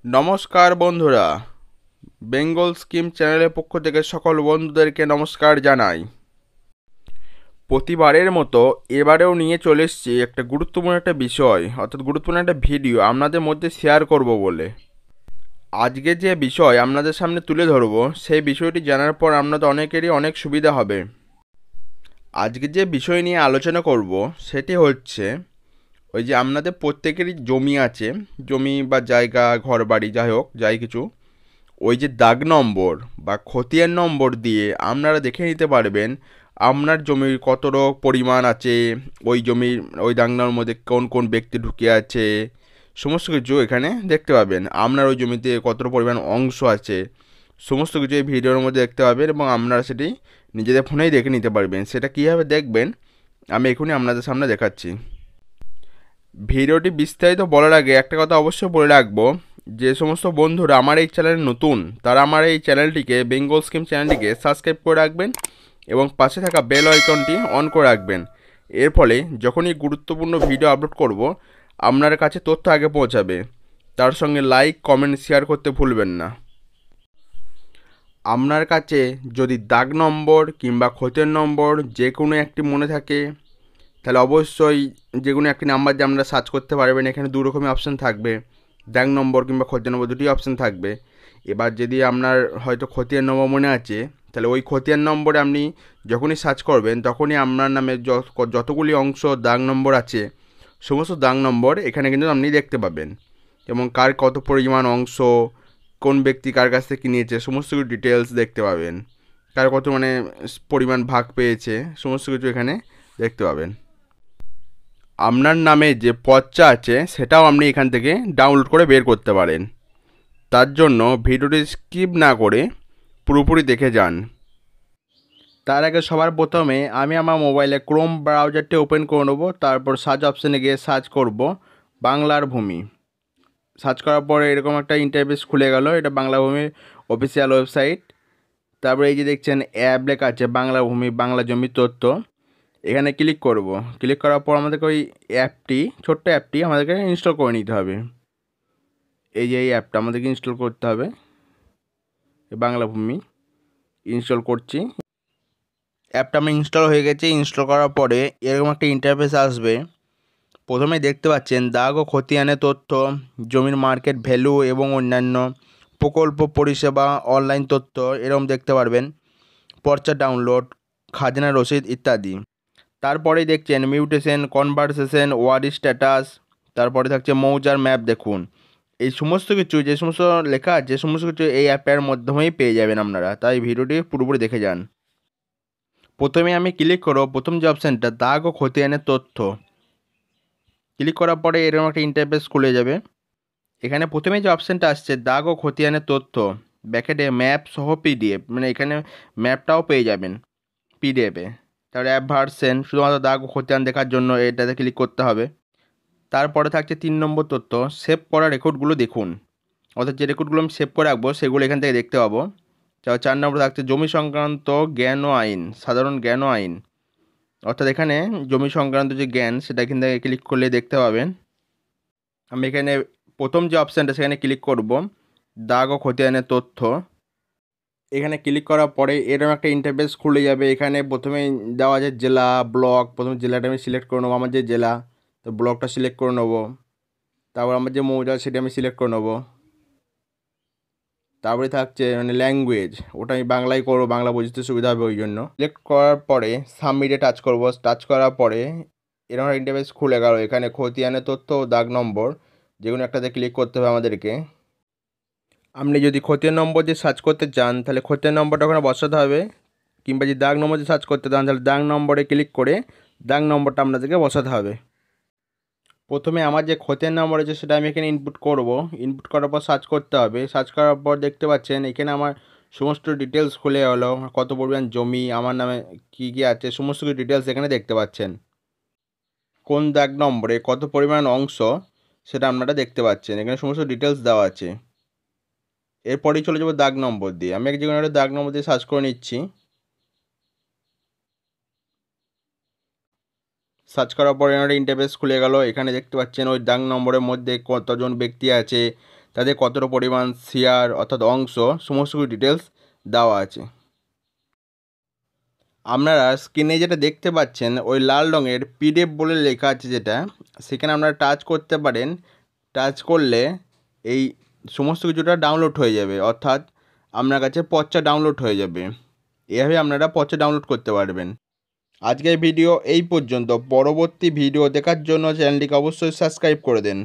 নমস্কার বন্ধুরা, বেঙ্গল স্কিম চ্যানেলের পক্ষ থেকে সকল বন্ধুদেরকে নমস্কার জানাই। প্রতিবারের মতো এবারেও নিয়ে চলে এসেছি একটা গুরুত্বপূর্ণ একটা বিষয়, অর্থাৎ গুরুত্বপূর্ণ একটা ভিডিও আপনাদের মধ্যে শেয়ার করব বলে। আজকে যে বিষয় আপনাদের সামনে তুলে ধরবো, সেই বিষয়টি জানার পর আপনাদের অনেকেরই অনেক সুবিধা হবে। আজকে যে বিষয় নিয়ে আলোচনা করব সেটি হচ্ছে, ওই যে আপনাদের প্রত্যেকেরই জমি আছে, জমি বা জায়গা ঘর বাড়ি যাই হোক যাই কিছু, ওই যে দাগ নম্বর বা খতিয়ান নম্বর দিয়ে আপনারা দেখে নিতে পারবেন আপনার জমির কত পরিমাণ আছে, ওই জমির ওই দাগনার মধ্যে কোন কোন ব্যক্তি ঢুকে আছে, সমস্ত কিছু এখানে দেখতে পাবেন। আপনার ওই জমিতে কত পরিমাণ অংশ আছে, সমস্ত কিছু এই ভিডিওর মধ্যে দেখতে পাবেন এবং আপনারা সেটি নিজেদের ফোনেই দেখে নিতে পারবেন। সেটা কীভাবে দেখবেন আমি এখনই আপনাদের সামনে দেখাচ্ছি। ভিডিওটি বিস্তারিত বলার আগে একটা কথা অবশ্যই বলে রাখবো, যে সমস্ত বন্ধুরা আমার এই চ্যানেলে নতুন তারা আমার এই চ্যানেলটিকে, বেঙ্গল স্কিম চ্যানেলটিকে সাবস্ক্রাইব করে রাখবেন এবং পাশে থাকা বেল আইকনটি অন করে রাখবেন। এর ফলে যখনই গুরুত্বপূর্ণ ভিডিও আপলোড করব আপনার কাছে তথ্য আগে পৌঁছাবে। তার সঙ্গে লাইক কমেন্ট শেয়ার করতে ভুলবেন না। আপনার কাছে যদি দাগ নম্বর কিংবা খতিয়ান নম্বর যে কোনো একটি মনে থাকে, তাহলে অবশ্যই যে কোনো একটি নাম্বার দিয়ে আপনারা সার্চ করতে পারবেন। এখানে দু রকমের অপশান থাকবে, দাগ নম্বর কিংবা খতিয়ান নম্বর, দুটি অপশান থাকবে। এবার যদি আপনার হয়তো খতিয়ান নম্বর মনে আছে, তাহলে ওই খতিয়ান নম্বরে আপনি যখনই সার্চ করবেন তখনই আপনার নামে যতগুলি অংশ দাগ নম্বর আছে সমস্ত দাগ নম্বর এখানে কিন্তু আপনি দেখতে পাবেন, এবং কার কত পরিমাণ অংশ, কোন ব্যক্তি কার কাছ থেকে নিয়েছে সমস্ত কিছু ডিটেলস দেখতে পাবেন, কার কত পরিমাণ ভাগ পেয়েছে সমস্ত কিছু এখানে দেখতে পাবেন। আপনার নামে যে পর্চা আছে সেটাও আপনি এখান থেকে ডাউনলোড করে বের করতে পারেন। তার জন্য ভিডিওটি স্কিপ না করে পুরোপুরি দেখে যান। তার আগে সবার প্রথমে আমি আমার মোবাইলে ক্রোম ব্রাউজারটি ওপেন করে নেবো, তারপর সার্চ অপশানে গিয়ে সার্চ করব বাংলার ভূমি। সার্চ করার পরে এরকম একটা ইন্টারফেস খুলে গেল, এটা বাংলা ভূমির অফিসিয়াল ওয়েবসাইট। তারপরে এই যে দেখছেন অ্যাপ লেখা আছে বাংলা ভূমি বাংলা জমি তথ্য, এখানে ক্লিক করব। ক্লিক করার পর আমাদেরকে ওই অ্যাপটি, ছোট্ট অ্যাপটি আমাদেরকে ইনস্টল করে নিতে হবে। এই যে এই অ্যাপটা আমাদেরকে ইনস্টল করতে হবে, বাংলা ভূমি ইনস্টল করছি। অ্যাপটা আমার ইনস্টল হয়ে গেছে। ইনস্টল করার পরে এরকম একটা ইন্টারফেস আসবে। প্রথমে দেখতে পাচ্ছেন দাগ ও খতিয়ানের তথ্য, জমির মার্কেট ভ্যালু এবং অন্যান্য প্রকল্প পরিষেবা, অনলাইন তথ্য এরকম দেখতে পারবেন, পর্চা ডাউনলোড, খাজনা রসিদ ইত্যাদি। তারপরেই দেখছেন মিউটেশন, কনভারসেশন, ওয়ার্ড স্ট্যাটাস, তারপরে থাকছে মৌজার ম্যাপ। দেখুন এই সমস্ত কিছু, যে সমস্ত লেখা আছে সমস্ত কিছু এই অ্যাপের মাধ্যমেই পেয়ে যাবেন আপনারা, তাই ভিডিওটি পুরোপুরি দেখে যান। প্রথমে আমি ক্লিক করব প্রথম যে অপশানটা দাগ ও খতিয়ানের তথ্য। ক্লিক করার পরে এরকম একটা ইন্টারফেস খুলে যাবে। এখানে প্রথমে যে অপশানটা আসছে দাগ ও খতিয়ানের তথ্য, ব্যাকেটে ম্যাপ সহ পিডিএফ, এখানে ম্যাপটাও পেয়ে যাবেন পিডিএফে। তারপরে অ্যাপ ভার্সেন, শুধুমাত্র দাগ ও খতিয়ান দেখার জন্য এটাতে ক্লিক করতে হবে। তারপরে থাকছে 3 নম্বর তথ্য, সেভ করা রেকর্ডগুলো দেখুন, অর্থাৎ যে রেকর্ডগুলো আমি সেভ করে রাখবো সেগুলো এখান থেকে দেখতে পাবো। 4 নম্বরে থাকছে জমি সংক্রান্ত জ্ঞান ও আইন, সাধারণ জ্ঞান ও আইন, অর্থাৎ এখানে জমি সংক্রান্ত যে জ্ঞান সেটা এখান থেকে ক্লিক করলে দেখতে পাবেন। আমি এখানে প্রথম যে অপশানটা সেখানে ক্লিক করব, দাগ ও খতিয়ানের তথ্য। এখানে ক্লিক করার পরে এরকম একটা ইন্টারফেস খুলে যাবে। এখানে প্রথমে দেওয়া আছে জেলা, ব্লক। প্রথমে জেলাটা আমি সিলেক্ট করে নেবো, আমার যে জেলা, তো ব্লকটা সিলেক্ট করে নেবো। তারপর আমার যে মৌজা সেটা আমি সিলেক্ট করে নেবো। তারপরে থাকছে ল্যাঙ্গুয়েজ, ওটা আমি বাংলায় করবো, বাংলা বুঝতে সুবিধা হবে ওই জন্য। সিলেক্ট করার পরে সাবমিটে টাচ করব। টাচ করার পরে এরকম একটা ইন্টারফেস খুলে গেল। এখানে খতিয়ানের তথ্য ও দাগ নম্বর যে কোনো একটাতে ক্লিক করতে হবে আমাদেরকে। আপনি যদি খতিয়ান নম্বর দিয়ে সার্চ করতে চান তাহলে খতিয়ান নম্বরটা ওখানে বসাতে হবে, কিংবা যদি দাগ নম্বর দিয়ে সার্চ করতে চান তাহলে দাগ নম্বরে ক্লিক করে দাগ নম্বরটা আপনাদেরকে বসাতে হবে। প্রথমে আমার যে খতিয়ান নম্বর আছে সেটা আমি এখানে ইনপুট করব। ইনপুট করার পর সার্চ করতে হবে। সার্চ করার পর দেখতে পাচ্ছেন এখানে আমার সমস্ত ডিটেলস খুলে হলো, কত পরিমাণ জমি, আমার নামে কী কী আছে সমস্ত কিছু ডিটেলস এখানে দেখতে পাচ্ছেন। কোন দাগ নম্বরে কত পরিমাণ অংশ সেটা আপনারা দেখতে পাচ্ছেন, এখানে সমস্ত ডিটেলস দেওয়া আছে। এরপরেই চলে যাবো দাগ নম্বর দিয়ে। আমি যে কোনো একটা দাগ নম্বর দিয়ে সার্চ করে নিচ্ছি। সার্চ করার পরে একটা ইন্টারফেস খুলে গেল। এখানে দেখতে পাচ্ছেন ওই দাগ নম্বরের মধ্যে কতজন ব্যক্তি আছে, তাদের কতটা পরিমাণ শেয়ার অর্থাৎ অংশ সমস্ত কিছু ডিটেলস দেওয়া আছে। আপনারা স্ক্রিনে যেটা দেখতে পাচ্ছেন ওই লাল রঙের পিডিএফ বলে লেখা আছে যেটা, সেখানে আপনারা টাচ করতে পারেন। টাচ করলে এই সমস্ত কিছুটা ডাউনলোড হয়ে যাবে, অর্থাৎ আপনার কাছে পর্চা ডাউনলোড হয়ে যাবে। এভাবে আপনারা পর্চা ডাউনলোড করতে পারবেন। আজকের ভিডিও এই পর্যন্ত। পরবর্তী ভিডিও দেখার জন্য চ্যানেলটিকে অবশ্যই সাবস্ক্রাইব করে দিন।